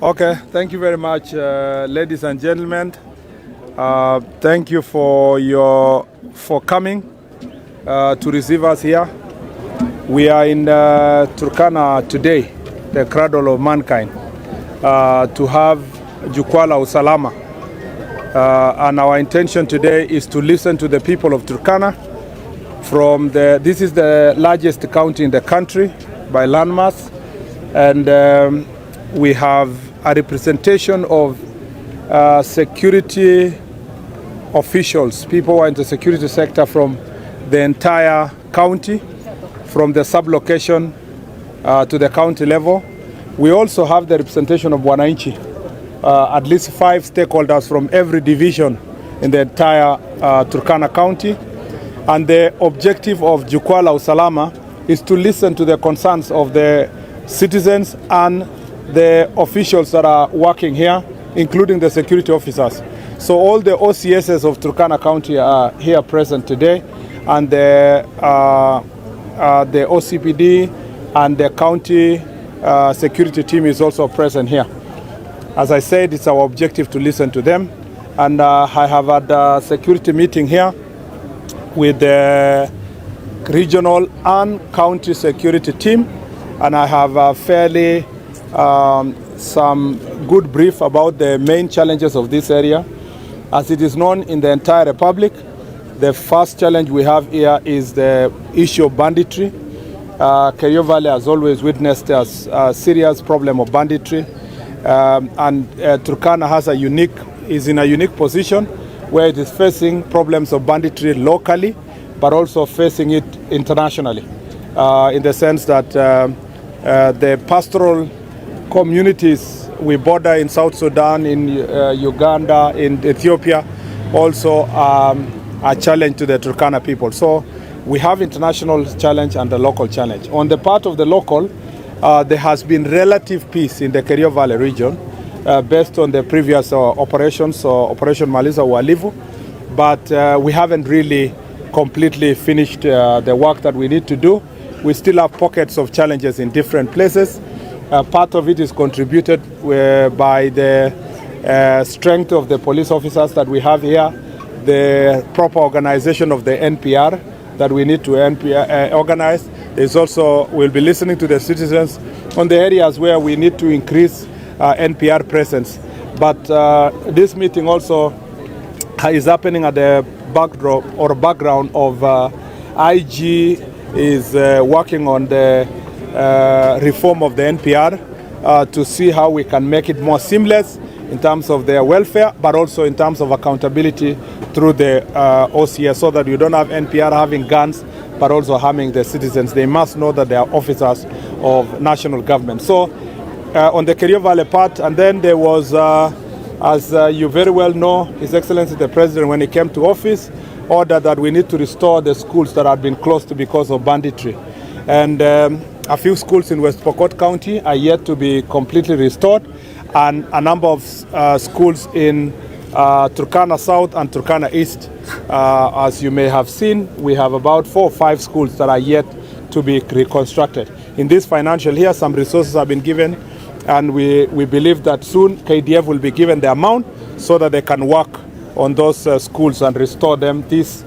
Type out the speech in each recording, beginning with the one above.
Okay, thank you very much, ladies and gentlemen. Thank you for coming to receive us here. We are in Turkana today, the cradle of mankind, to have Jukwaa la Usalama. And our intention today is to listen to the people of Turkana. This is the largest county in the country by landmass, and we have a representation of security officials, people who are in the security sector from the entire county, from the sub-location to the county level. We also have the representation of Wananchi, at least 5 stakeholders from every division in the entire Turkana County. And the objective of Jukwaa la Usalama is to listen to the concerns of the citizens and the officials that are working here, including the security officers. So all the OCSs of Turkana County are here present today, and the OCPD and the county security team is also present here. As I said, it's our objective to listen to them. And I have had a security meeting here with the regional and county security team, and I have a fairly some good brief about the main challenges of this area. As it is known in the entire republic, the first challenge we have here is the issue of banditry. Kerio Valley has always witnessed a serious problem of banditry, and Turkana is in a unique position where it is facing problems of banditry locally, but also facing it internationally, in the sense that the pastoral communities we border in South Sudan, in Uganda, in Ethiopia, also a challenge to the Turkana people. So we have international challenge and the local challenge. On the part of the local, there has been relative peace in the Kerio Valley region based on the previous operations, Operation Maliza Uhalifu, but we haven't really completely finished the work that we need to do. We still have pockets of challenges in different places. Part of it is contributed by the strength of the police officers that we have here, the proper organization of the NPR that we need to organize. There's also, we'll be listening to the citizens on the areas where we need to increase NPR presence. But this meeting also is happening at the backdrop or background of IG is working on the reform of the NPR to see how we can make it more seamless in terms of their welfare, but also in terms of accountability through the OCS, so that you don't have NPR having guns, but also harming the citizens. They must know that they are officers of national government. So on the Kerio Valley part, and then there was, as you very well know, His Excellency the President, when he came to office, ordered that we need to restore the schools that had been closed because of banditry. And a few schools in West Pokot County are yet to be completely restored, and a number of schools in Turkana South and Turkana East. As you may have seen, we have about 4 or 5 schools that are yet to be reconstructed. In this financial year, some resources have been given, and we believe that soon KDF will be given the amount so that they can work on those schools and restore them this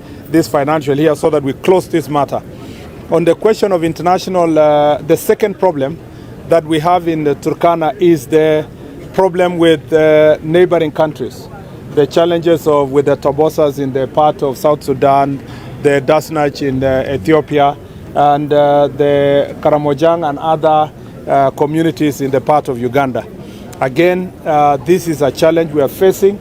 financial year, so that we close this matter. On the question of international, the second problem that we have in the Turkana is the problem with neighboring countries. The challenges with the Tobosas in the part of South Sudan, the Dasnach in Ethiopia, and the Karamojang and other communities in the part of Uganda. Again, this is a challenge we are facing.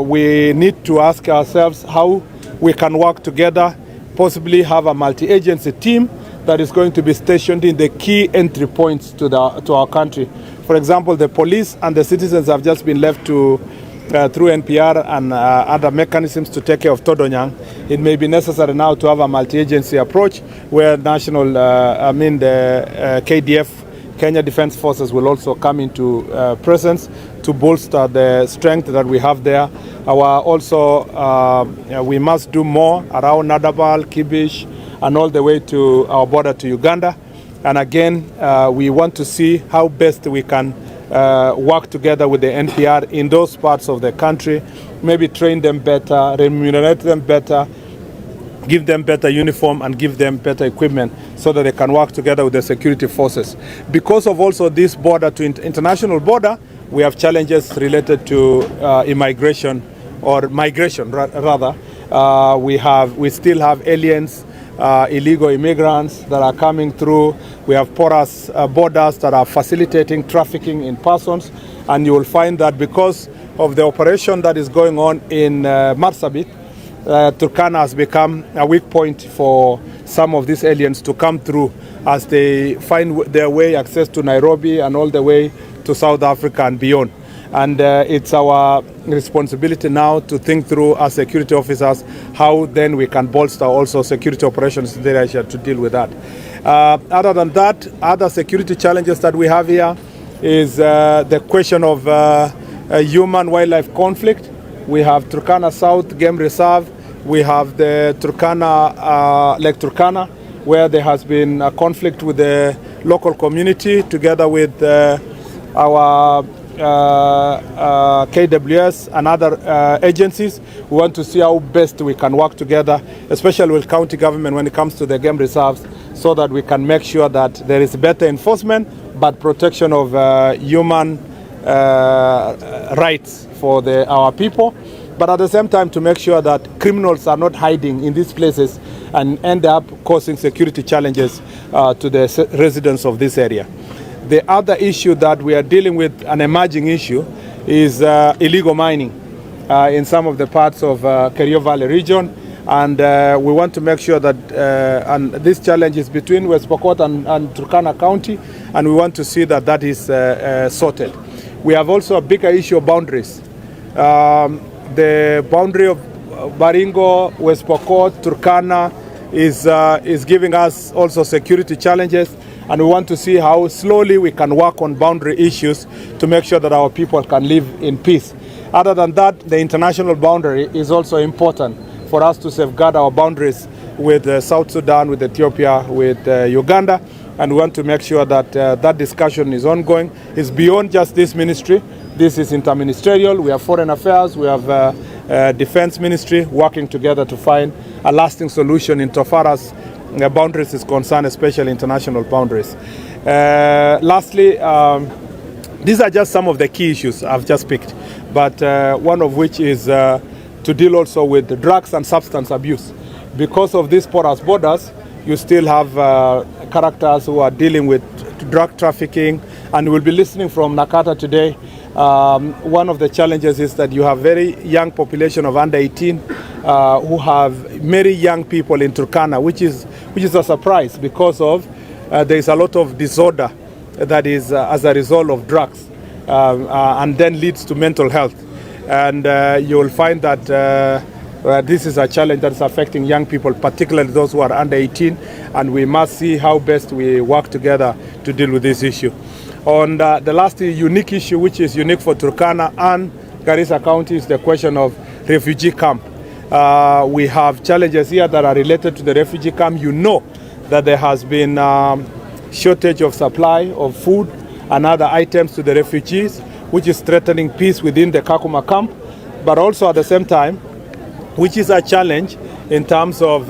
We need to ask ourselves how we can work together, possibly have a multi-agency team that is going to be stationed in the key entry points to our country. For example, the police and the citizens have just been left to through NPR and other mechanisms to take care of Todonyang. It may be necessary now to have a multi-agency approach where the KDF, Kenya Defense Forces, will also come into presence to bolster the strength that we have there. We must do more around Nadabal, Kibish, and all the way to our border to Uganda. And again, we want to see how best we can work together with the NPR in those parts of the country, maybe train them better, remunerate them better, give them better uniform and give them better equipment so that they can work together with the security forces. Because of also this border to international border, we have challenges related to immigration or migration rather. We still have aliens, illegal immigrants that are coming through. We have porous borders that are facilitating trafficking in persons. And you will find that because of the operation that is going on in Marsabit, Turkana has become a weak point for some of these aliens to come through as they find their way access to Nairobi and all the way to South Africa and beyond. And it's our responsibility now to think through as security officers how then we can bolster also security operations in the area to deal with that. Other than that, other security challenges that we have here is the question of human-wildlife conflict. We have Turkana South Game Reserve. We have the Turkana, Lake Turkana, where there has been a conflict with the local community together with our KWS and other agencies. We want to see how best we can work together, especially with county government when it comes to the game reserves, so that we can make sure that there is better enforcement but protection of human rights for our people. But at the same time to make sure that criminals are not hiding in these places and end up causing security challenges to the residents of this area. The other issue that we are dealing with, an emerging issue, is illegal mining in some of the parts of Kerio Valley region. And we want to make sure that, and this challenge is between West Pokot and Turkana County, and we want to see that that is sorted. We have also a bigger issue of boundaries. The boundary of Baringo, West Pokot, Turkana is giving us also security challenges, and we want to see how slowly we can work on boundary issues to make sure that our people can live in peace. Other than that, the international boundary is also important for us to safeguard our boundaries with South Sudan, with Ethiopia, with Uganda, and we want to make sure that that discussion is ongoing. It's beyond just this ministry. This is interministerial. We have foreign affairs, we have defense ministry working together to find a lasting solution insofar as boundaries is concerned, especially international boundaries. Lastly, these are just some of the key issues I've just picked, but one of which is to deal also with drugs and substance abuse. Because of these porous borders, you still have characters who are dealing with drug trafficking, and we'll be listening from Nakata today. One of the challenges is that you have very young population of under 18 who have very young people in Turkana, which is a surprise because of there is a lot of disorder that is as a result of drugs and then leads to mental health. And you will find that this is a challenge that is affecting young people, particularly those who are under 18, and we must see how best we work together to deal with this issue. On the last unique issue, which is unique for Turkana and Garissa County, is the question of refugee camp. We have challenges here that are related to the refugee camp. You know that there has been shortage of supply of food and other items to the refugees, which is threatening peace within the Kakuma camp, but also at the same time, which is a challenge in terms of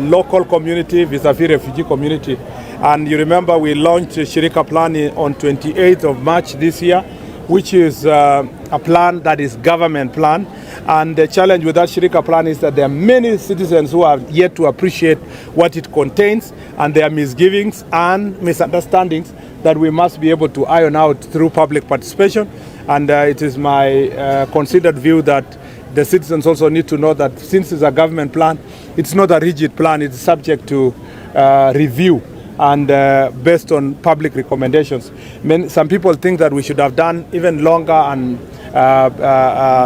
local community vis-a-vis refugee community. And you remember we launched Shirika Plan on 28th of March this year, which is a plan that is government plan. And the challenge with that Shirika Plan is that there are many citizens who are yet to appreciate what it contains, and there are misgivings and misunderstandings that we must be able to iron out through public participation. And it is my considered view that the citizens also need to know that since it's a government plan, it's not a rigid plan, it's subject to review and based on public recommendations. Some people think that we should have done even longer and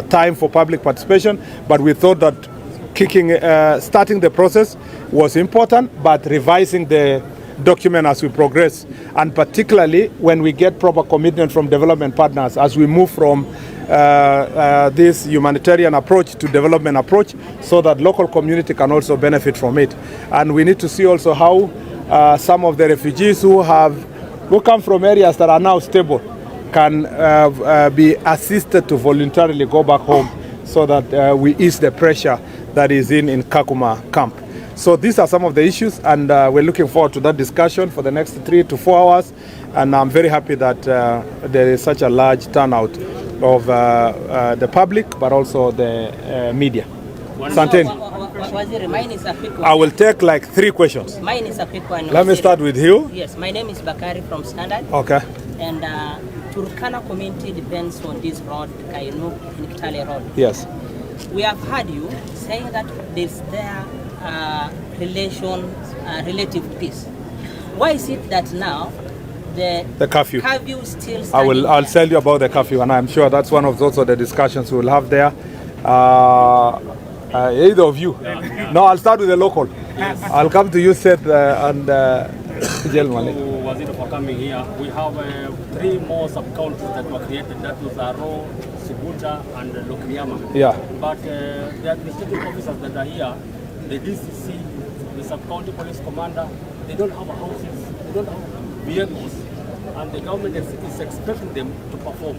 time for public participation, but we thought that starting the process was important, but revising the document as we progress, and particularly when we get proper commitment from development partners as we move from this humanitarian approach to development approach, so that local community can also benefit from it. And we need to see also how some of the refugees who come from areas that are now stable, can be assisted to voluntarily go back home so that we ease the pressure that is in Kakuma camp. So these are some of the issues, and we're looking forward to that discussion for the next 3 to 4 hours. And I'm very happy that there is such a large turnout of the public, but also the media. Santeni, I will take like 3 questions. Mine is a quick one. Let me start with you. Yes, my name is Bakari from Standard. Okay. And Turkana community depends on this road, Kainu and Kitale Road. Yes. We have heard you saying that there's their relative peace. Why is it that now the curfew still standing I'll tell you about the curfew, and I'm sure that's one of those the discussions we'll have there. Either of you. No, I'll start with the local. Yes. I'll come to you, Seth, and gentlemen. Was it for coming here? We have 3 more sub-counties that were created. That was Aro, Subuta, and Lokriama. Yeah. But the administrative officers that are here, the DCC, the sub-county police commander, they don't have houses, they don't have vehicles, and the government is expecting them to perform.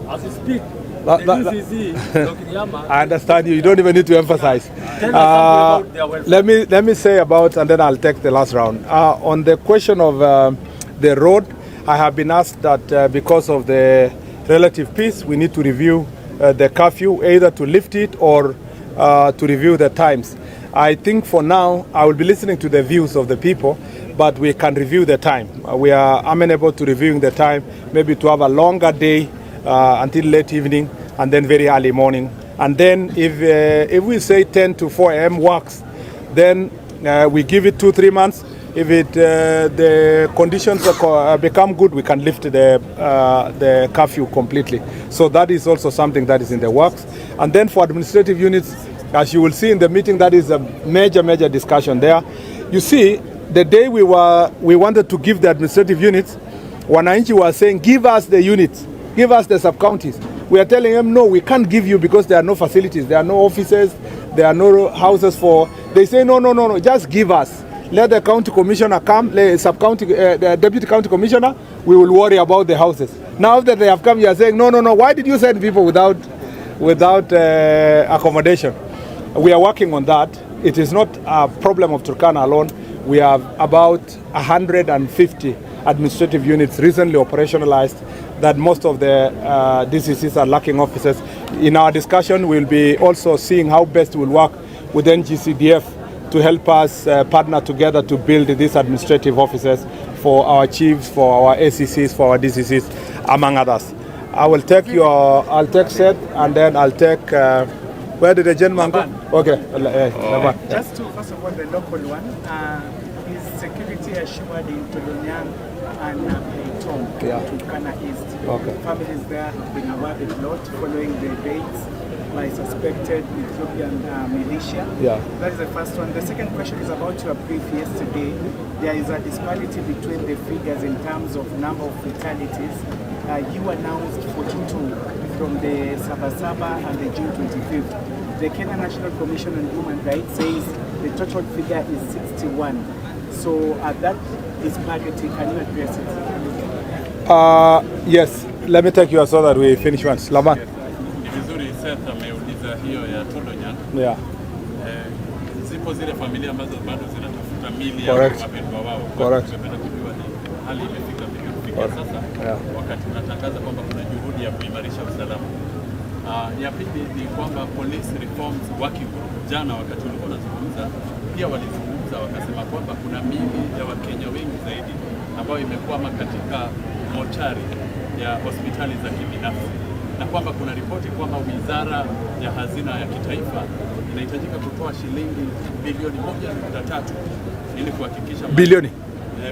As we speak, I understand you. You don't even need to emphasize. Let me say about, and then I'll take the last round. On the question of the road, I have been asked that because of the relative peace, we need to review the curfew, either to lift it or to review the times. I think for now, I will be listening to the views of the people, but we can review the time. We are amenable to reviewing the time, maybe to have a longer day until late evening, and then very early morning. And then if we say 10 to 4 a.m. works, then we give it 2-3 months. If the conditions become good, we can lift the curfew completely. So that is also something that is in the works. And then for administrative units, as you will see in the meeting, that is a major discussion there. You see, the day we wanted to give the administrative units, Wananchi was saying, give us the units, give us the sub-counties. We are telling them, no, we can't give you because there are no facilities, there are no offices, there are no houses for. They say, no, just give us. Let the county commissioner come, the deputy county commissioner, we will worry about the houses. Now that they have come, you are saying, no, why did you send people without accommodation? We are working on that. It is not a problem of Turkana alone. We have about 150 administrative units recently operationalized, that most of the DCCs are lacking officers. In our discussion, we'll be also seeing how best we'll work with NGCDF to help us partner together to build these administrative offices for our chiefs, for our ACCs, for our DCCs, among others. I'll take Seth, and then I'll take, where did the gentleman go? Okay. Just to, first of all, the local one, is security assured in Tolonyang and Pleiton, Turkana East. Okay. Families there have been awarded lot following the raids by suspected Ethiopian militia. Yeah. That is the first one. The second question is about your brief yesterday. There is a disparity between the figures in terms of number of fatalities. You announced 42 from the Sabasaba and the June 25th. The Kenya National Commission on Human Rights says the total figure is 61. So that disparity, can you address it? Yes, let me take you so that we finish once. Laban. Ni vizuri Seth ameuliza hiyo ya Tolonyang. Yeah. Zipo zile familia ambazo bado zinatafuta mili ya wapendwa wao. Correct. Tungependa kujua ni hali imefika sasa, wakati tunatangaza kwamba kuna juhudi ya kuimarisha usalama. Ya pili ni kwamba Police Reforms Working Group jana wakati ulikuwa unazungumza pia walizungumza wakasema kwamba kuna mili ya Wakenya wengi zaidi ambayo imekwama katika mochari ya hospitali za kibinafsi, na kwamba kuna ripoti kwamba Wizara ya Hazina ya Kitaifa inahitajika kutoa shilingi bilioni 1.3 ili kuhakikisha bilioni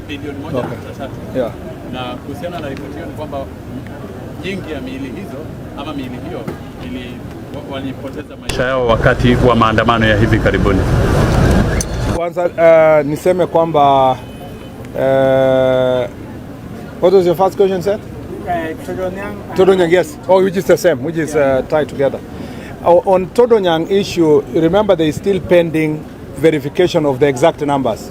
1.3. Yeah. Na kuhusiana na ripoti hiyo ni kwamba nyingi ya miili hizo ama miili hiyo walipoteza maisha yao wakati wa maandamano ya hivi karibuni. Kwanza niseme kwamba what was your first question, sir? Tolonyang, yes. Oh, which is the same, which is tied together. On Tolonyang issue, remember there is still pending verification of the exact numbers,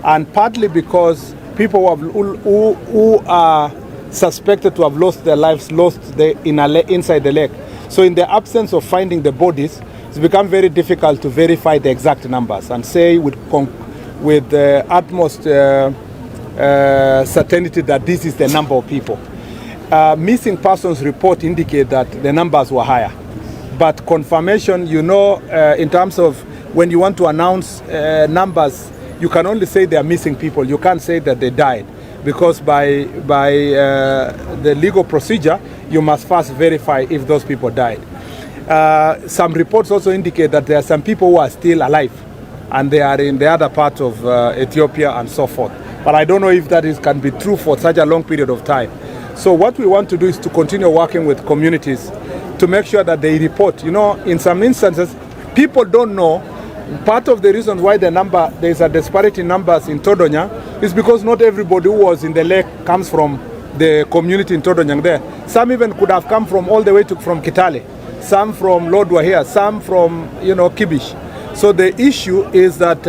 and partly because people who are suspected to have lost their lives inside the lake. So in the absence of finding the bodies, it's become very difficult to verify the exact numbers and say with the utmost certainty that this is the number of people. Missing persons report indicate that the numbers were higher. But confirmation, in terms of when you want to announce numbers, you can only say they are missing people. You can't say that they died, because by the legal procedure, you must first verify if those people died. Some reports also indicate that there are some people who are still alive, and they are in the other part of Ethiopia and so forth. But I don't know if that can be true for such a long period of time. So what we want to do is to continue working with communities to make sure that they report. In some instances, people don't know. Part of the reason why there is a disparity in numbers in Todonyang is because not everybody who was in the lake comes from the community in Todonyang there. Some even could have come from all the way from Kitale, some from Lodwar here, some from Kibish. So the issue is that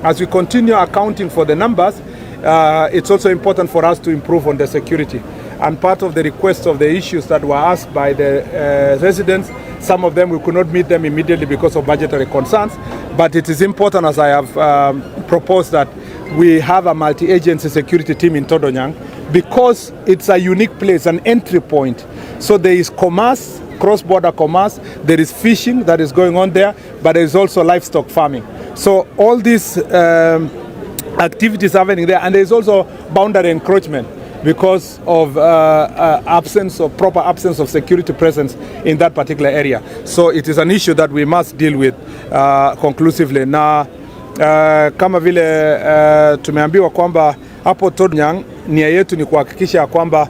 as we continue accounting for the numbers, it's also important for us to improve on the security. And part of the requests of the issues that were asked by the residents, some of them we could not meet them immediately because of budgetary concerns, but it is important, as I have proposed, that we have a multi-agency security team in Todonyang, because it's a unique place, an entry point. So there is commerce, cross-border commerce, there is fishing that is going on there, but there is also livestock farming. So all these activities happening there, and there is also boundary encroachment because of proper absence of security presence in that particular area. So it is an issue that we must deal with conclusively. Na kama vile tumeambiwa kwamba hapo Todonyang, nia yetu ni kuhakikisha kwamba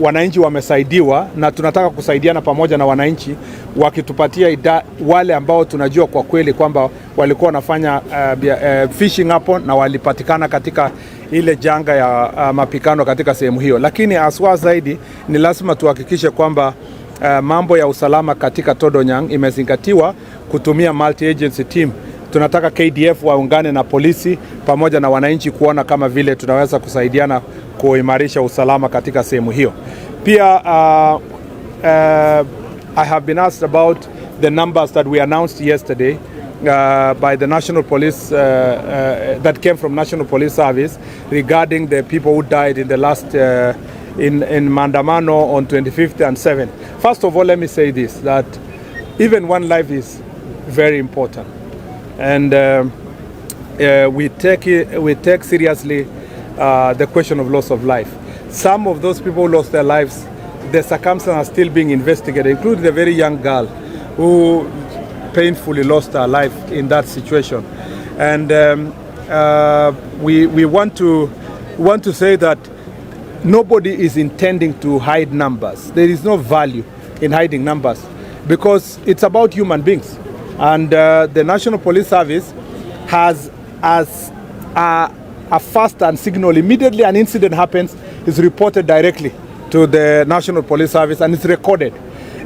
wananchi wamesaidiwa, na tunataka kusaidiana pamoja na wananchi wakitupatia wale ambao tunajua kwa kweli kwamba walikuwa wanafanya fishing hapo na walipatikana katika ile janga ya mapikano katika sehemu hiyo. Lakini aswa zaidi ni lazima tuhakikishe kwamba mambo ya usalama katika Todonyang imezingatiwa kutumia multi-agency team. Tunataka KDF waungane na polisi pamoja na wananchi kuona kama vile tunaweza kusaidiana kuimarisha usalama katika sehemu hiyo. Pia I have been asked about the numbers that we announced yesterday by the National Police that came from National Police Service regarding the people who died in the last in Mandamano on 25th and 7th. First of all, let me say this, that even one life is very important, and we take seriously the question of loss of life. Some of those people who lost their lives, the circumstances are still being investigated, including a very young girl who painfully lost her life in that situation. And we want to say that nobody is intending to hide numbers. There is no value in hiding numbers, because it's about human beings. And the National Police Service has, as a fast and signal, immediately an incident happens, is reported directly to the National Police Service and it's recorded.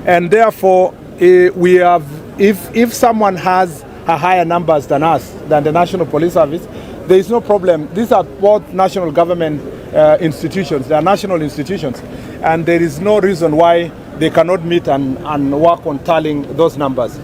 And therefore, we have, if someone has a higher numbers than us, than the National Police Service, there is no problem. These are both national government institutions. They are national institutions. And there is no reason why they cannot meet and work on tallying those numbers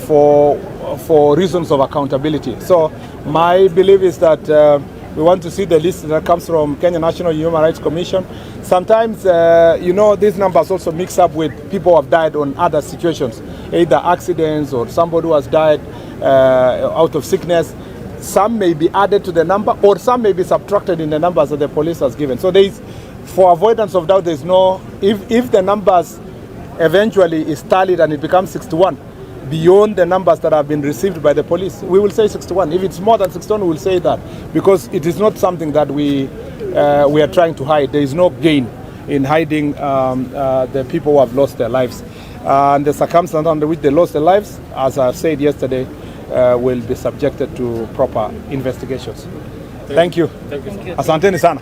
for reasons of accountability. So my belief is that we want to see the list that comes from Kenya National Human Rights Commission. Sometimes, these numbers also mix up with people who have died on other situations, either accidents or somebody who has died out of sickness. Some may be added to the number, or some may be subtracted in the numbers that the police has given. So there is, for avoidance of doubt, there is no, if the numbers eventually is tallied and it becomes 61, beyond the numbers that have been received by the police, we will say 61. If it's more than 61, we will say that, because it is not something that we are trying to hide. There is no gain in hiding the people who have lost their lives. And the circumstances under which they lost their lives, as I said yesterday, will be subjected to proper investigations. Thank you. Thank you. Asanteni sana.